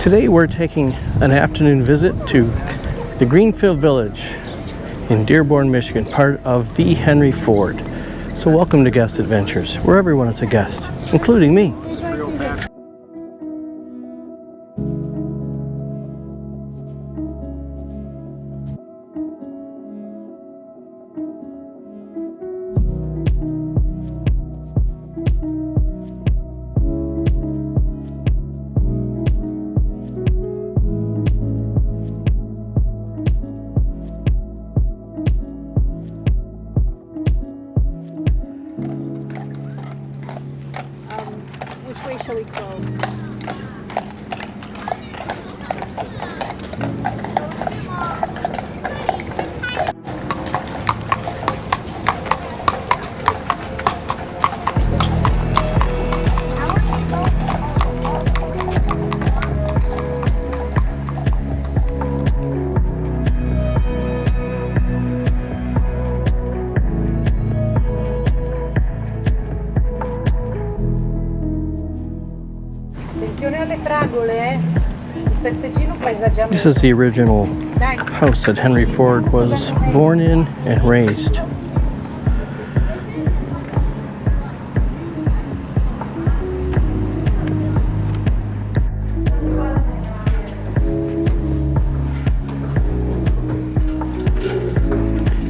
Today we're taking an afternoon visit to the Greenfield Village in Dearborn, Michigan, part of the Henry Ford. So welcome to Guest Adventures, where everyone is a guest, including me. Which way shall we go? This is the original house that Henry Ford was born in and raised.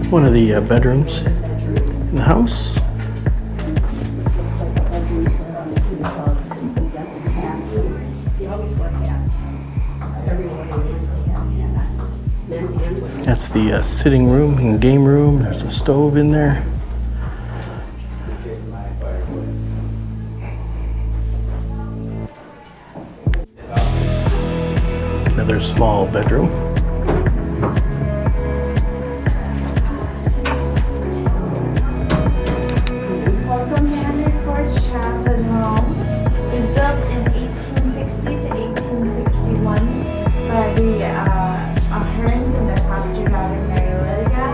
One of the bedrooms in the house. That's the sitting room and game room. There's a stove in there. Another small bedroom. Welcome to Henry Ford's childhood home. It was built in 1860 to 1861 by the Ahern's and their foster daughter Mary Lydia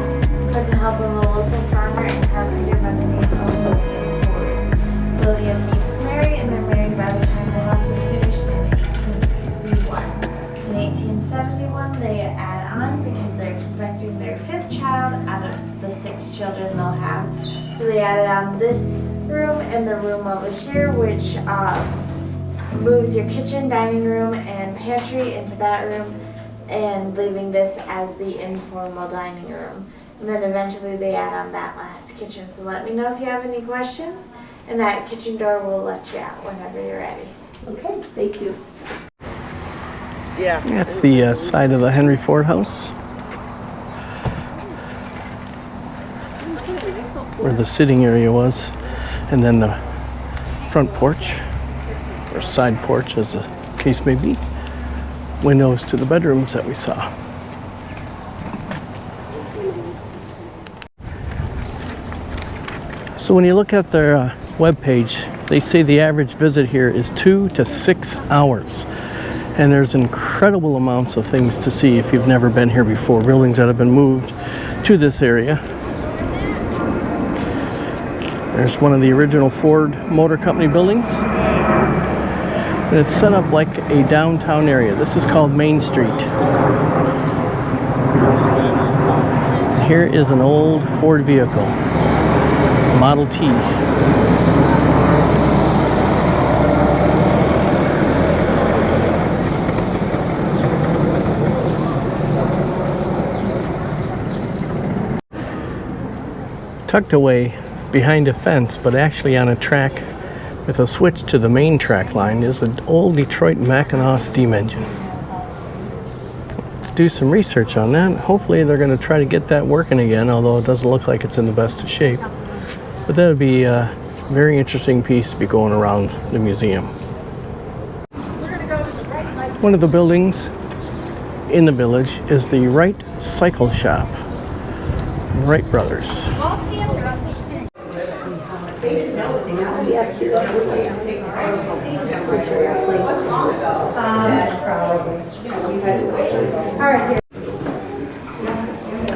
with the help of a local farmer and carpenter by the name of William Ford. William meets Mary and they're married by the time the house is finished in 1861. In 1871 they add on because they're expecting their 5th child out of the 6 children they'll have. So they added on this room and the room over here, which moves your kitchen, dining room, and pantry into that room, and leaving this as the informal dining room. And then eventually they add on that last kitchen. So let me know if you have any questions, and that kitchen door will let you out whenever you're ready. Okay, thank you. Yeah. That's the side of the Henry Ford house, where the sitting area was, and then the front porch, or side porch as the case may be, windows to the bedrooms that we saw. So when you look at their webpage, they say the average visit here is 2 to 6 hours. And there's incredible amounts of things to see if you've never been here before. Buildings that have been moved to this area. There's one of the original Ford Motor Company buildings. And it's set up like a downtown area. This is called Main Street. Here is an old Ford vehicle, Model T. Tucked away behind a fence, but actually on a track with a switch to the main track line, is an old Detroit Mackinac steam engine. To do some research on that, hopefully they're going to try to get that working again, although it doesn't look like it's in the best of shape. But that would be a very interesting piece to be going around the museum. One of the buildings in the village is the Wright Cycle Shop from Wright Brothers.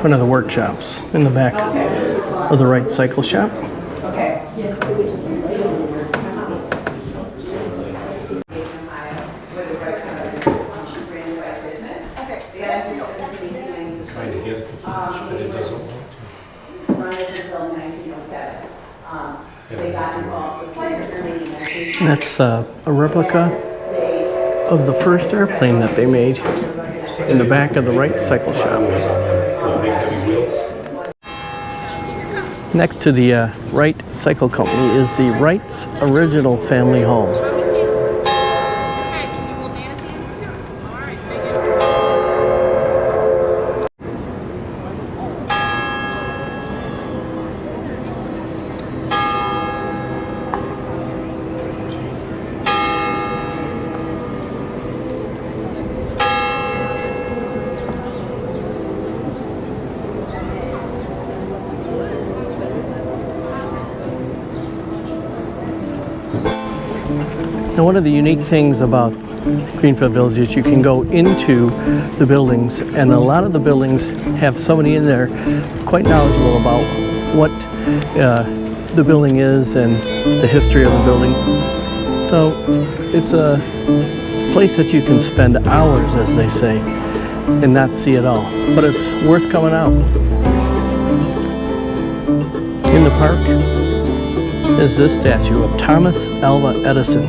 One of the workshops in the back of the Wright Cycle Shop. And that's a replica of the first airplane that they made in the back of the Wright Cycle Shop. Next to the Wright Cycle Company is the Wright's original family home. Now, one of the unique things about Greenfield Village is you can go into the buildings, and a lot of the buildings have somebody in there quite knowledgeable about what the building is and the history of the building. So it's a place that you can spend hours, as they say, and not see it all. But it's worth coming out. In the park is this statue of Thomas Alva Edison.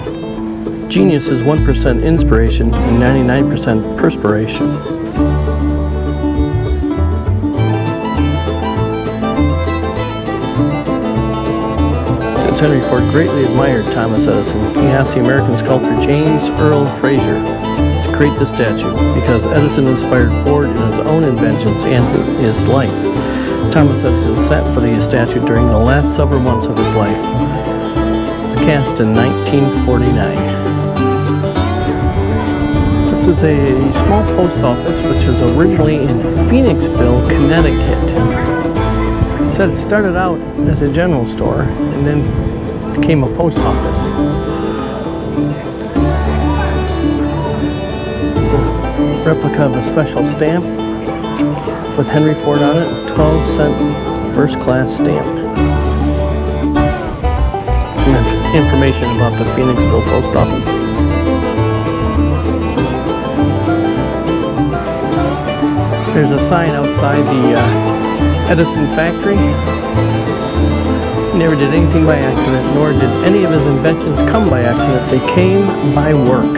Genius is 1% inspiration and 99% perspiration. Since Henry Ford greatly admired Thomas Edison, he asked the American sculptor James Earl Fraser to create the statue because Edison inspired Ford in his own inventions and his life. Thomas Edison sat for the statue during the last several months of his life. It was cast in 1949. This is a small post office which was originally in Phoenixville, Connecticut. It said it started out as a general store and then became a post office. It's a replica of a special stamp with Henry Ford on it, a 12-cent first-class stamp. Some information about the Phoenixville post office. There's a sign outside the Edison factory. He never did anything by accident, nor did any of his inventions come by accident. They came by work.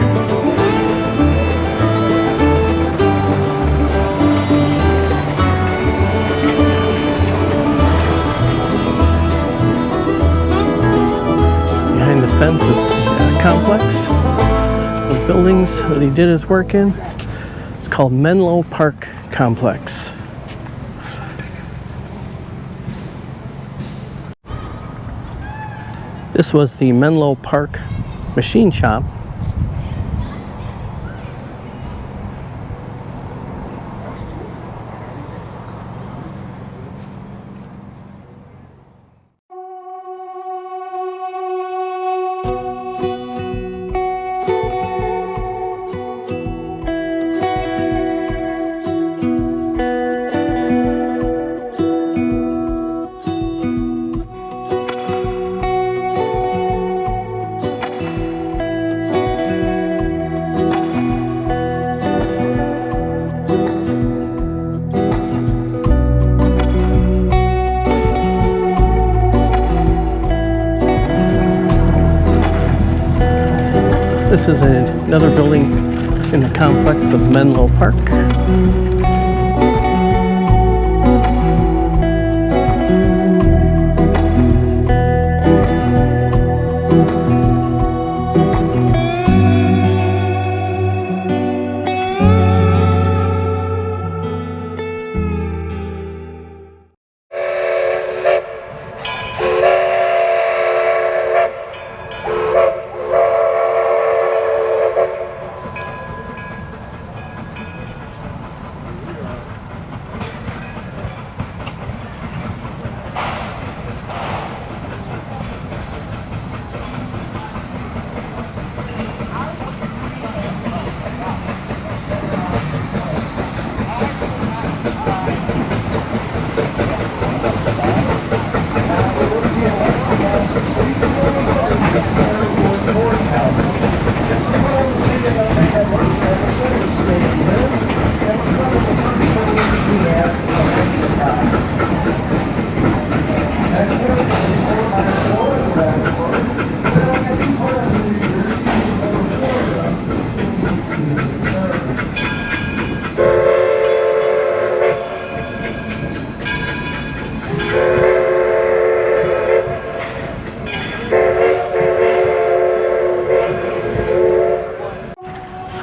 Behind the fence is a complex of buildings that he did his work in. It's called Menlo Park Complex. This was the Menlo Park machine shop. This is another building in the complex of Menlo Park.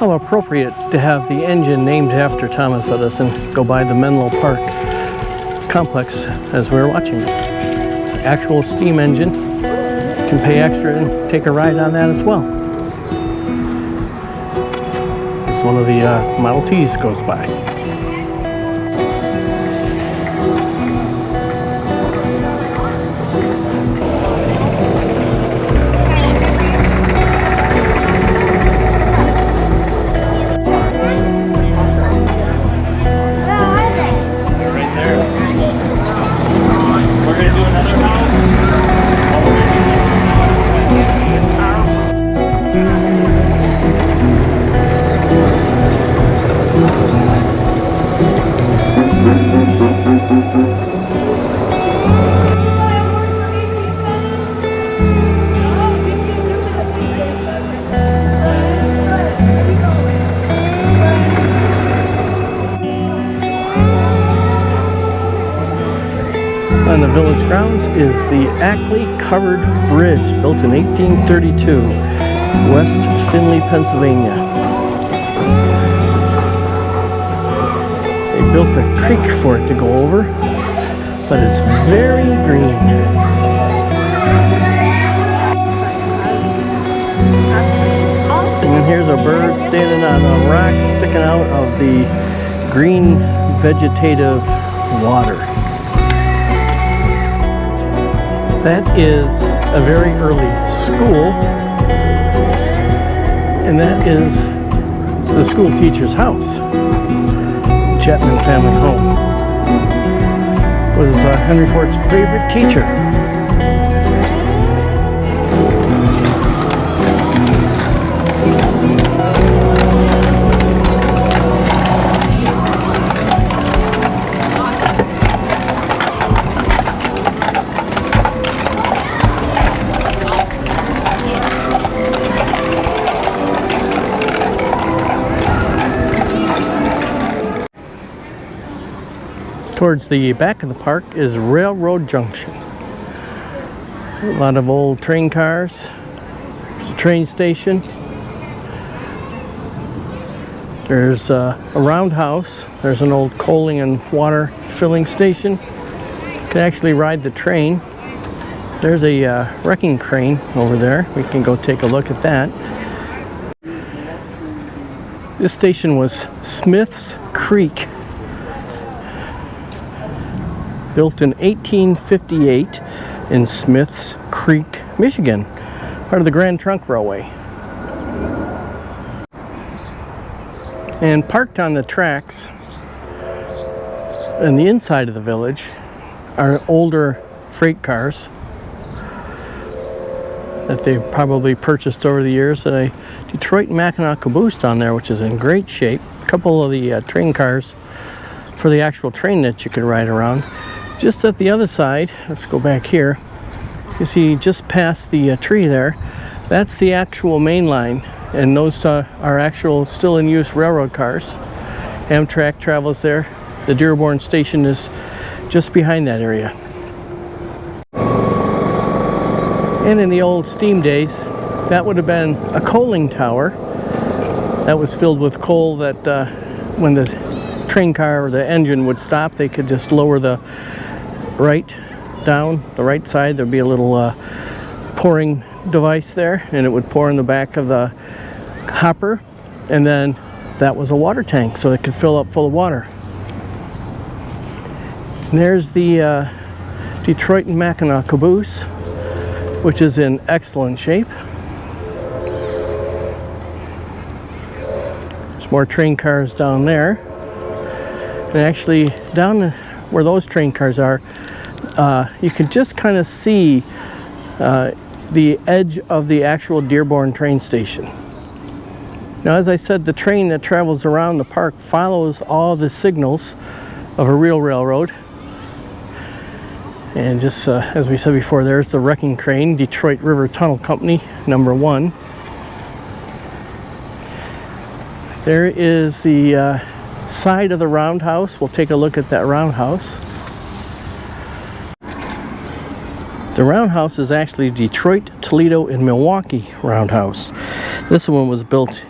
how appropriate to have the engine named after Thomas Edison go by the Menlo Park complex as we're watching it. It's an actual steam engine. You can pay extra and take a ride on that as well. It's one of the Model Ts goes by. On the village grounds is the Ackley Covered Bridge, built in 1832, West Findlay, Pennsylvania. They built a creek for it to go over, but it's very green. And here's a bird standing on a rock sticking out of the green vegetative water. That is a very early school, and that is the school teacher's house. Chapman family home. Was Henry Ford's favorite teacher. Towards the back of the park is Railroad Junction. A lot of old train cars. There's a train station. There's a roundhouse. There's an old coaling and water filling station. You can actually ride the train. There's a wrecking crane over there. We can go take a look at that. This station was Smith's Creek. Built in 1858 in Smiths Creek, Michigan, part of the Grand Trunk Railway. And parked on the tracks in the inside of the village are older freight cars that they've probably purchased over the years. And a Detroit Mackinac caboose down there, which is in great shape. A couple of the train cars for the actual train that you could ride around. Just at the other side, let's go back here, you see just past the tree there, that's the actual main line, and those are actual still in use railroad cars. Amtrak travels there. The Dearborn station is just behind that area. And in the old steam days, that would have been a coaling tower that was filled with coal that when the train car or the engine would stop, they could just lower the right down the right side. There'd be a little pouring device there, and it would pour in the back of the hopper, and then that was a water tank, so it could fill up full of water. And there's the Detroit and Mackinac caboose, which is in excellent shape. There's more train cars down there, and actually down where those train cars are, you can just kind of see the edge of the actual Dearborn train station. Now, as I said, the train that travels around the park follows all the signals of a real railroad. And just as we said before, there's the wrecking crane, Detroit River Tunnel Company, #1. There is the side of the roundhouse. We'll take a look at that roundhouse. The roundhouse is actually Detroit, Toledo, and Milwaukee roundhouse. This one was built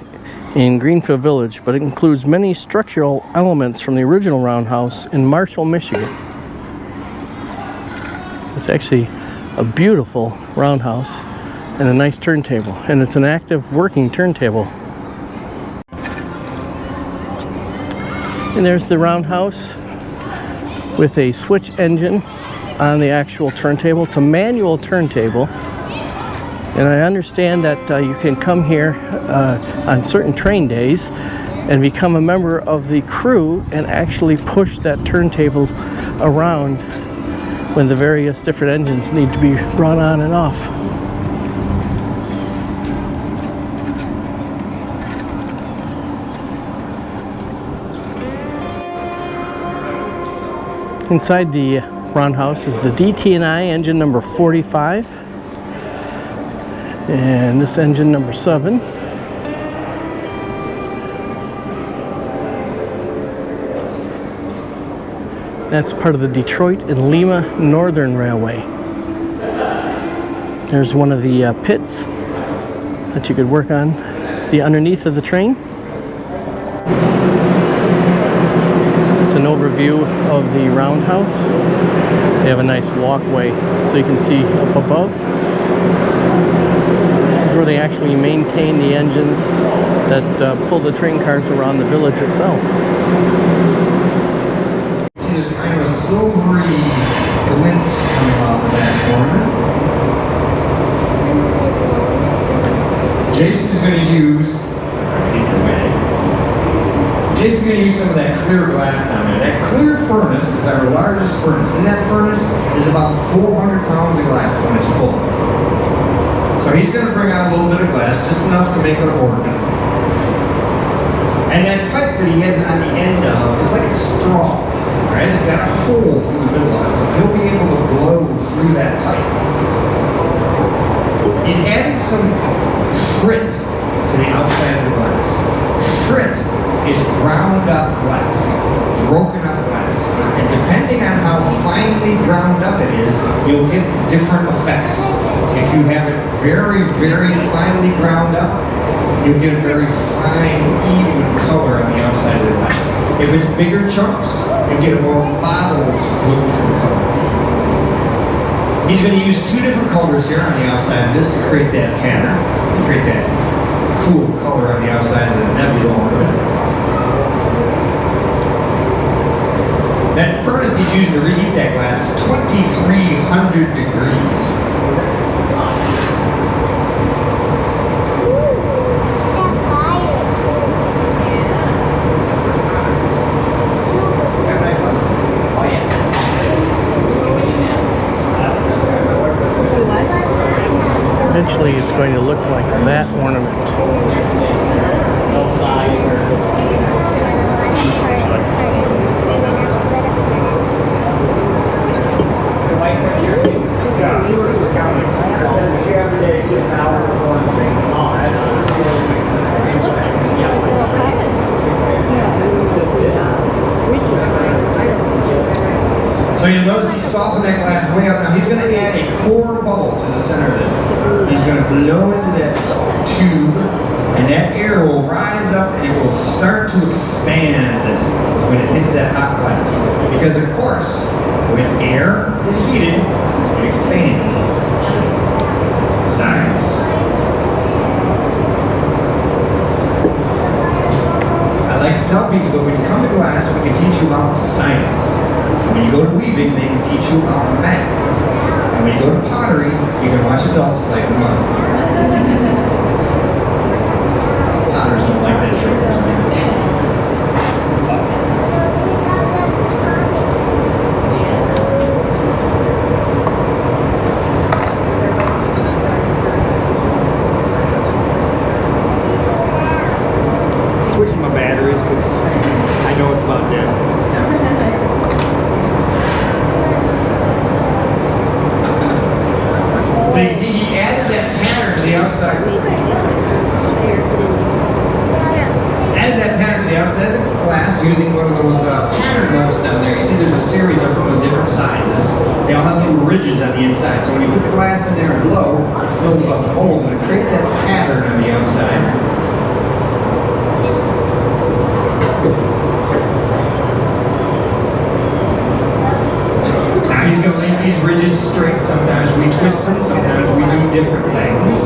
in Greenfield Village, but it includes many structural elements from the original roundhouse in Marshall, Michigan. It's actually a beautiful roundhouse and a nice turntable, and it's an active working turntable. And there's the roundhouse with a switch engine on the actual turntable. It's a manual turntable, and I understand that you can come here on certain train days and become a member of the crew and actually push that turntable around when the various different engines need to be brought on and off. Inside the roundhouse is the DT&I engine number 45 and this engine number 7. That's part of the Detroit and Lima Northern Railway. There's one of the pits that you could work on the underneath of the train. It's an overview of the roundhouse. They have a nice walkway so you can see up above. This is where they actually maintain the engines that pull the train cars around the village itself. See, there's kind of a silvery glint coming off of that corner. Jason's going to use some of that clear glass down there. That clear furnace is our largest furnace. And that furnace is about 400 pounds of glass when it's full. So he's going to bring out a little bit of glass, just enough to make it a organ. And that pipe that he has on the end of is like a straw, right? It's got a hole through the middle of it, so he'll be able to blow through that pipe. He's adding some frit to the outside of the glass. Frit is ground up glass, broken up glass. And depending on how finely ground up it is, you'll get different effects. If you have it very, very finely ground up, you'll get a very fine, even color on the outside of the glass. If it's bigger chunks, you get a more mottled look to the color. He's going to use two different colors here on the outside of this to create that pattern, to create that cool color on the outside of the nebula hood. That furnace he's using to reheat that glass is 2,300 degrees. Eventually it's going to look like that ornament. So you'll notice he softened that glass way up. Now he's going to add a core bubble to the center of this. He's going to blow into that tube, and that air will rise up and it will start to expand when it hits that hot glass. Because of course, when air is heated, it expands. Science. I like to tell people that when you come to glass, we can teach you about science. When you go to weaving, they can teach you about math. And when you go to pottery, you can watch adults play with mud. Potters don't like that joke or something. Switching my batteries because I know it's about dead. So you can see he added that pattern to the outside. Added that pattern to the outside of the glass using one of those pattern molds down there. You see there's a series of them of different sizes. They all have little ridges on the inside. So when you put the glass in there and blow, it fills up the mold and it creates that pattern on the outside. different things.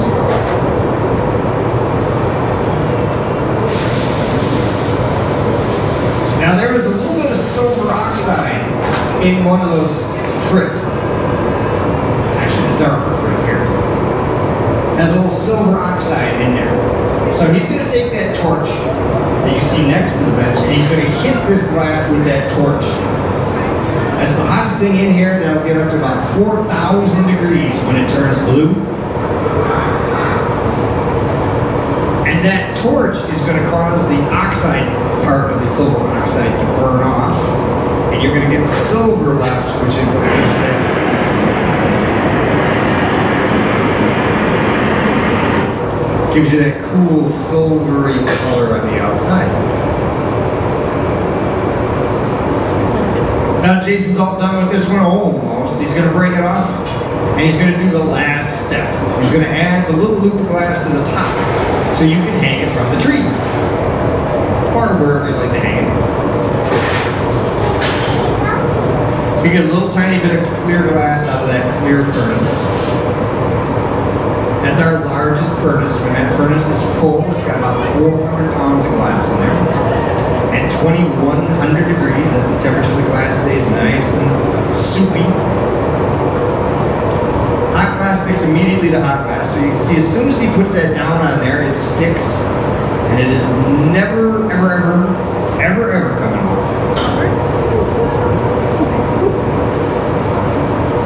Now there was a little bit of silver oxide in one of those frit. Actually, the darker frit here. Has a little silver oxide in there. So he's going to take that torch that you see next to the bench and he's going to hit this glass with that torch. That's the hottest thing in here. That'll get up to about 4,000 degrees when it turns blue. And that torch is going to cause the oxide part of the silver oxide to burn off. And you're going to get the silver left, which is what gives you that. Gives you that cool silvery color on the outside. Now Jason's all done with this one almost. He's going to break it off and he's going to do the last step. He's going to add the little loop of glass to the top so you can hang it from the tree. Or wherever you like to hang it. You get a little tiny bit of clear glass out of that clear furnace. That's our largest furnace. When that furnace is full, it's got about 400 pounds of glass in there. At 2100 degrees, that's the temperature the glass stays nice and soupy. Hot glass sticks immediately to hot glass. So you can see as soon as he puts that down on there, it sticks. And it is never, ever coming off.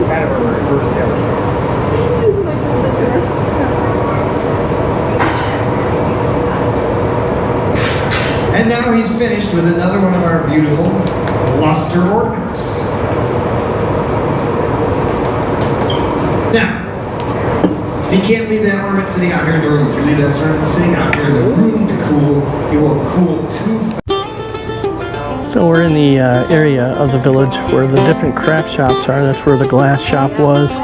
Kind of a reverse Taylor Swift. And now he's finished with another one of our beautiful luster ornaments. Now, you can't leave that ornament sitting out here in the room. If you leave that ornament sitting out here in the room to cool, it will cool too fast. So we're in the area of the village where the different craft shops are. That's where the glass shop was.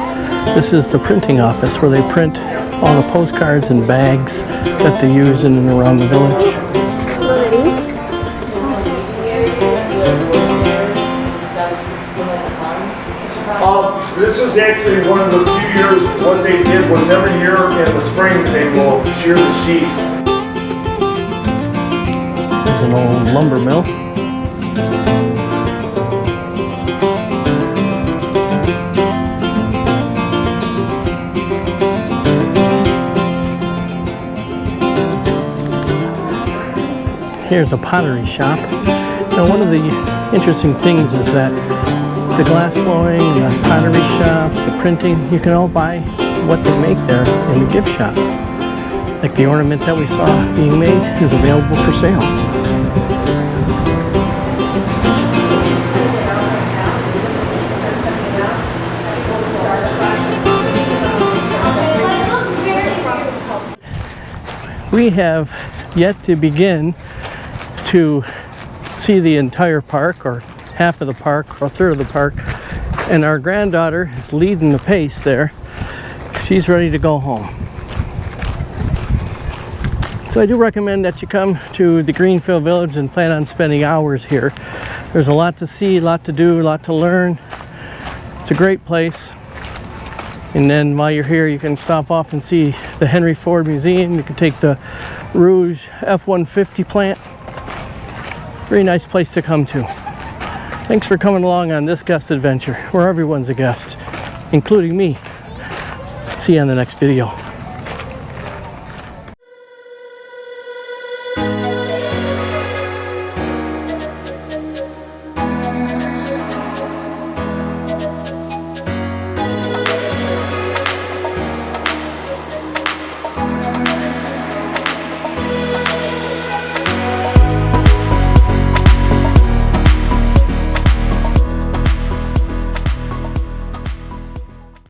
This is the printing office where they print all the postcards and bags that they use in and around the village. This was actually one of the few years, what they did was every year in the spring they will shear the sheet. There's an old lumber mill. Here's a pottery shop. Now one of the interesting things is that the glass blowing, the pottery shop, the printing, you can all buy what they make there in the gift shop. Like the ornament that we saw being made is available for sale. We have yet to begin to see the entire park, or half of the park, or a third of the park, and our granddaughter is leading the pace there. She's ready to go home. So I do recommend that you come to the Greenfield Village and plan on spending hours here. There's a lot to see, a lot to do, a lot to learn. It's a great place. And then while you're here, you can stop off and see the Henry Ford Museum. You can take the Rouge F-150 plant. Very nice place to come to. Thanks for coming along on this guest adventure, where everyone's a guest, including me. See you on the next video.